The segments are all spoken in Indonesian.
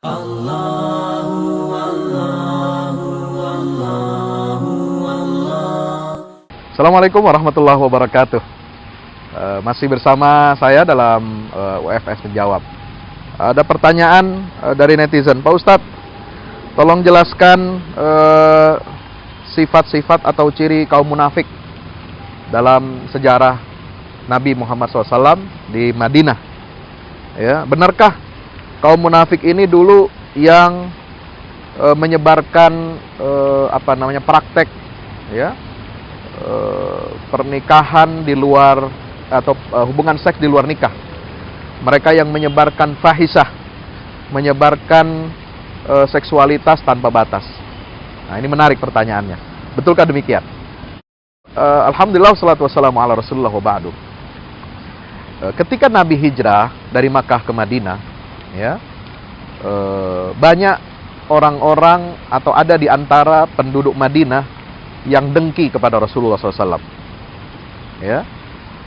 Assalamualaikum warahmatullahi wabarakatuh. Masih bersama saya dalam UFS Menjawab. Ada pertanyaan dari netizen, Pak Ustadz, tolong jelaskan sifat-sifat atau ciri kaum munafik dalam sejarah Nabi Muhammad SAW di Madinah. Ya, benarkah kaum munafik ini dulu yang menyebarkan praktek, ya, pernikahan di luar atau hubungan seks di luar nikah? Mereka yang menyebarkan fahisah, menyebarkan seksualitas tanpa batas. Nah, ini menarik pertanyaannya. Betulkah demikian? Alhamdulillah, wassalatu wassalamu ala rasulullah wa ba'du. Ketika Nabi hijrah dari Makkah ke Madinah, ya, banyak orang-orang atau ada di antara penduduk Madinah yang dengki kepada Rasulullah SAW. Ya,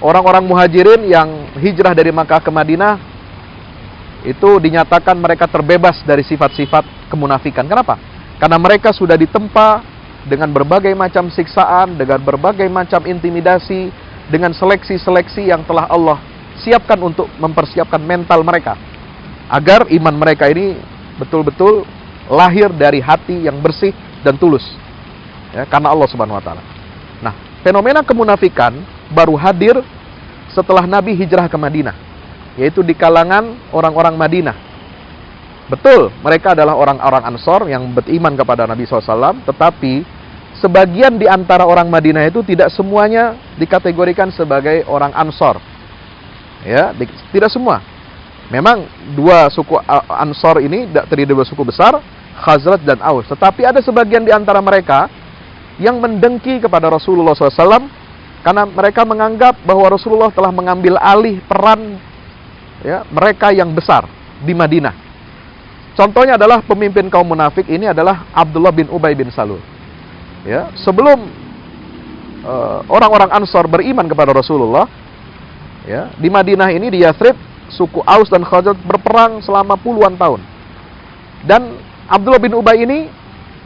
orang-orang muhajirin yang hijrah dari Makkah ke Madinah itu dinyatakan mereka terbebas dari sifat-sifat kemunafikan. Kenapa? Karena mereka sudah ditempa dengan berbagai macam siksaan, dengan berbagai macam intimidasi, dengan seleksi-seleksi yang telah Allah siapkan untuk mempersiapkan mental mereka agar iman mereka ini betul-betul lahir dari hati yang bersih dan tulus, ya, karena Allah Subhanahu wa taala. Nah, fenomena kemunafikan baru hadir setelah Nabi hijrah ke Madinah, yaitu di kalangan orang-orang Madinah. Betul, mereka adalah orang-orang Ansor yang beriman kepada Nabi SAW, tetapi sebagian di antara orang Madinah itu tidak semuanya dikategorikan sebagai orang Ansor. Ya, tidak semua. Memang dua suku Ansor ini terdiri dari dua suku besar, Khazraj dan Aus. Tetapi ada sebagian di antara mereka yang mendengki kepada Rasulullah SAW karena mereka menganggap bahwa Rasulullah telah mengambil alih peran, ya, mereka yang besar di Madinah. Contohnya adalah pemimpin kaum munafik ini adalah Abdullah bin Ubay bin Salul. Ya, sebelum orang-orang Ansor beriman kepada Rasulullah, ya, di Madinah ini, di Yathrib, suku Aus dan Khazraj berperang selama puluhan tahun. Dan Abdullah bin Ubay ini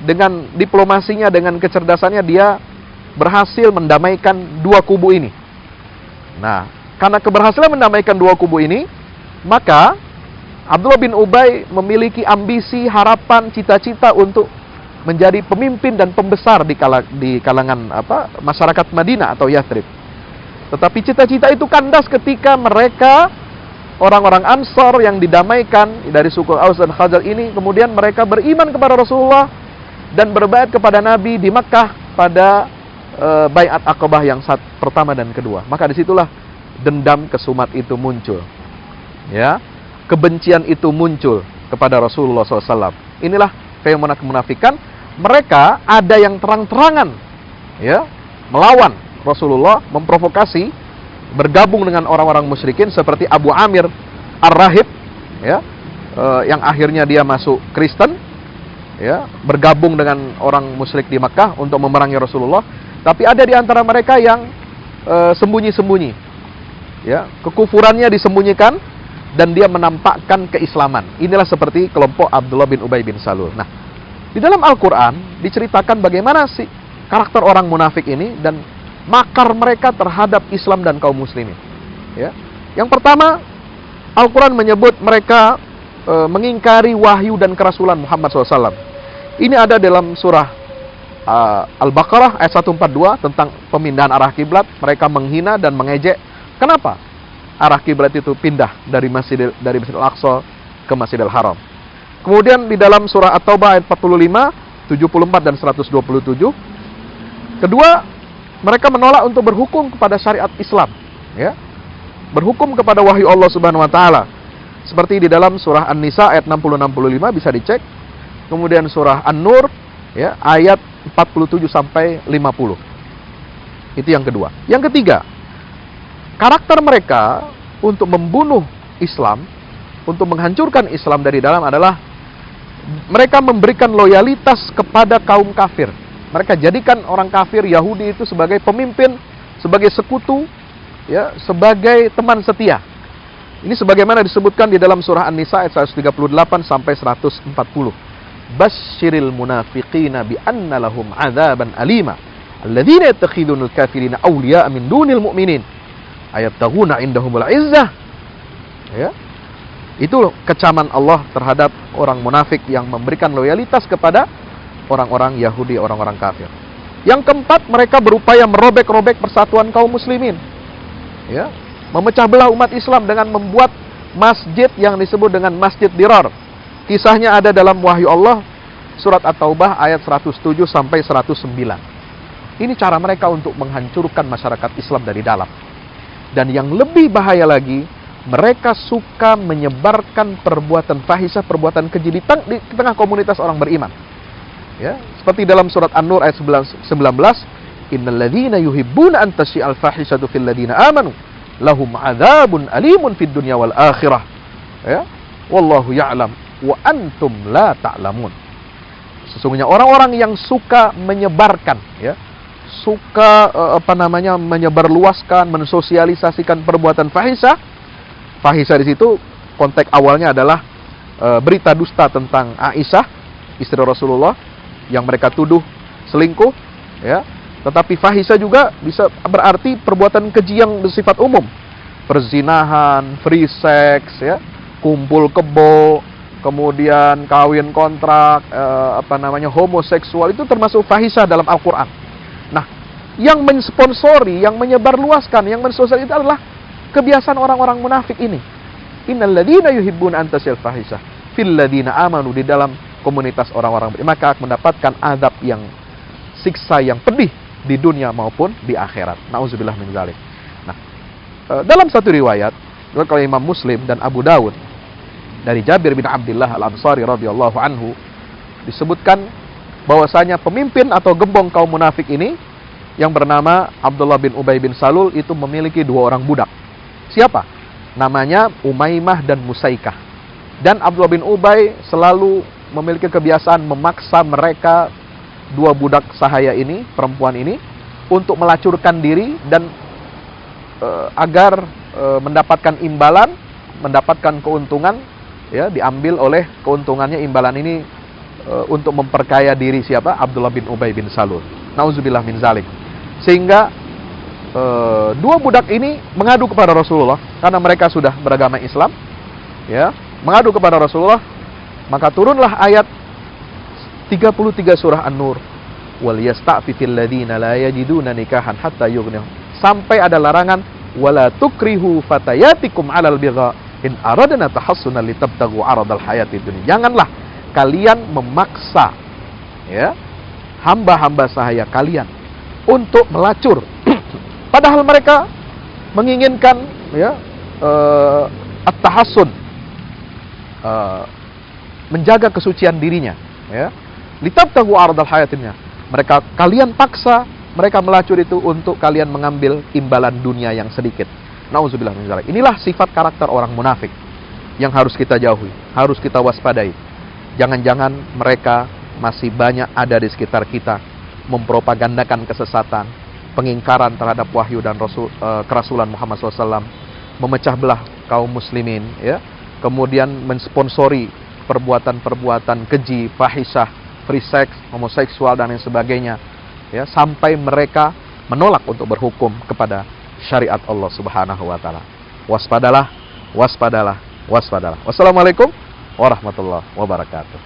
dengan diplomasinya, dengan kecerdasannya, dia berhasil mendamaikan dua kubu ini. Nah, karena keberhasilan mendamaikan dua kubu ini, maka Abdullah bin Ubay memiliki ambisi, harapan, cita-cita untuk menjadi pemimpin dan pembesar di kalangan masyarakat Madinah atau Yathrib. Tetapi cita-cita itu kandas ketika mereka, orang-orang Ansor yang didamaikan dari suku Aus dan Khazraj ini, kemudian mereka beriman kepada Rasulullah dan berbaiat kepada Nabi di Makkah pada Baiat Aqabah yang pertama dan kedua. Maka disitulah dendam kesumat itu muncul, ya, kebencian itu muncul kepada Rasulullah SAW. Inilah fenomena kemunafikan. Mereka ada yang terang-terangan, ya, melawan Rasulullah, memprovokasi, bergabung dengan orang-orang musyrikin seperti Abu Amir Ar-Rahib, ya, yang akhirnya dia masuk Kristen, ya, bergabung dengan orang musyrik di Makkah untuk memerangi Rasulullah. Tapi ada di antara mereka yang sembunyi-sembunyi, ya, kekufurannya disembunyikan dan dia menampakkan keislaman. Inilah seperti kelompok Abdullah bin Ubay bin Salul. Nah, di dalam Al-Quran diceritakan bagaimana sih karakter orang munafik ini dan makar mereka terhadap Islam dan kaum muslimin. Ya. Yang pertama, Al-Quran menyebut mereka mengingkari wahyu dan kerasulan Muhammad SAW. Ini ada dalam surah Al-Baqarah ayat 142 tentang pemindahan arah kiblat. Mereka menghina dan mengejek. Kenapa arah kiblat itu pindah dari Masjidil Aqsa ke Masjidil Haram? Kemudian di dalam surah At-Taubah ayat 45, 74 dan 127, kedua, mereka menolak untuk berhukum kepada syariat Islam, ya, berhukum kepada wahyu Allah Subhanahu wa taala. Seperti di dalam surah An-Nisa ayat 60-65 bisa dicek. Kemudian surah An-Nur, ya, ayat 47 sampai 50. Itu yang kedua. Yang ketiga, karakter mereka untuk membunuh Islam, untuk menghancurkan Islam dari dalam adalah mereka memberikan loyalitas kepada kaum kafir. Mereka jadikan orang kafir Yahudi itu sebagai pemimpin, sebagai sekutu, ya, sebagai teman setia. Ini sebagaimana disebutkan di dalam surah An-Nisa ayat 138 sampai 140. Basyiril munafiqina bi anna lahum 'adzaban alima. Alladzina yattakhidunal kafirina awliya'a min dunil mu'minin. Ayattaghuna 'indahumul 'izzah. Ya. Itu kecaman Allah terhadap orang munafik yang memberikan loyalitas kepada orang-orang Yahudi, orang-orang kafir. Yang keempat, mereka berupaya merobek-robek persatuan kaum muslimin. Ya. Memecah belah umat Islam dengan membuat masjid yang disebut dengan Masjid Dirar. Kisahnya ada dalam wahyu Allah, surat At-Taubah ayat 107 sampai 109. Ini cara mereka untuk menghancurkan masyarakat Islam dari dalam. Dan yang lebih bahaya lagi, mereka suka menyebarkan perbuatan fahisyah, perbuatan keji di tengah komunitas orang beriman. Ya, seperti dalam surat An-Nur ayat 19, "Innal ladzina yuhibbuna an tasyi'al fahishatu fil ladzina amanu lahum 'adzabun alimun fid dunya wal akhirah." Ya, wallahu ya'lam wa antum la ta'lamun. Sesungguhnya orang-orang yang suka menyebarkan, ya, suka menyebarluaskan, mensosialisasikan perbuatan fahisyah. Fahisyah di situ konteks awalnya adalah berita dusta tentang Aisyah, istri Rasulullah, yang mereka tuduh selingkuh, ya. Tetapi fahisyah juga bisa berarti perbuatan keji yang bersifat umum. Perzinahan, free sex, ya, kumpul kebo, kemudian kawin kontrak, homoseksual, itu termasuk fahisyah dalam Al-Qur'an. Nah, yang mensponsori, yang menyebarluaskan, yang mensosialisasi itu adalah kebiasaan orang-orang munafik ini. Innal ladzina yuhibbuna an tasyal fahisyah fil ladzina amanu, di dalam komunitas orang-orang beriman, maka akan mendapatkan azab yang siksa yang pedih di dunia maupun di akhirat. Nauzubillah min dzalik. Nah, dalam satu riwayat oleh Imam Muslim dan Abu Dawud dari Jabir bin Abdullah Al-Ansari radhiyallahu anhu, disebutkan bahwasanya pemimpin atau gembong kaum munafik ini yang bernama Abdullah bin Ubay bin Salul itu memiliki 2 orang budak. Siapa? Namanya Umaymah dan Musaikah. Dan Abdullah bin Ubay selalu memiliki kebiasaan memaksa mereka, 2 budak sahaya ini, perempuan ini, untuk melacurkan diri dan agar mendapatkan imbalan, mendapatkan keuntungan, ya, diambil oleh keuntungannya, imbalan ini untuk memperkaya diri siapa? Abdullah bin Ubay bin Salul. Nauzubillah min zalik. Sehingga 2 budak ini mengadu kepada Rasulullah karena mereka sudah beragama Islam, ya, mengadu kepada Rasulullah. Maka turunlah ayat 33 surah An-Nur, wal yasta'fifil ladzina la yajiduna nikahan hatta yughnihum, sampai ada larangan wala tukrihu fatayatikum 'alal bigha in aradna tahassunan litabtaghu 'aradal hayatid dunya. Janganlah kalian memaksa, ya, hamba-hamba sahaya kalian untuk melacur. Padahal mereka menginginkan, ya, at-tahassun, menjaga kesucian dirinya, ya. Litabtaghu 'aradal hayatidnya. Kalian paksa mereka melacur itu untuk kalian mengambil imbalan dunia yang sedikit. Nauzubillah min dzalik. Inilah sifat karakter orang munafik yang harus kita jauhi, harus kita waspadai. Jangan-jangan mereka masih banyak ada di sekitar kita, mempropagandakan kesesatan, pengingkaran terhadap wahyu dan kerasulan Muhammad SAW, memecah belah kaum muslimin, ya, kemudian mensponsori perbuatan-perbuatan keji, fahisyah, free sex, homoseksual dan lain sebagainya, ya, sampai mereka menolak untuk berhukum kepada syariat Allah Subhanahu wa taala. Waspadalah, waspadalah, waspadalah. Wassalamualaikum warahmatullahi wabarakatuh.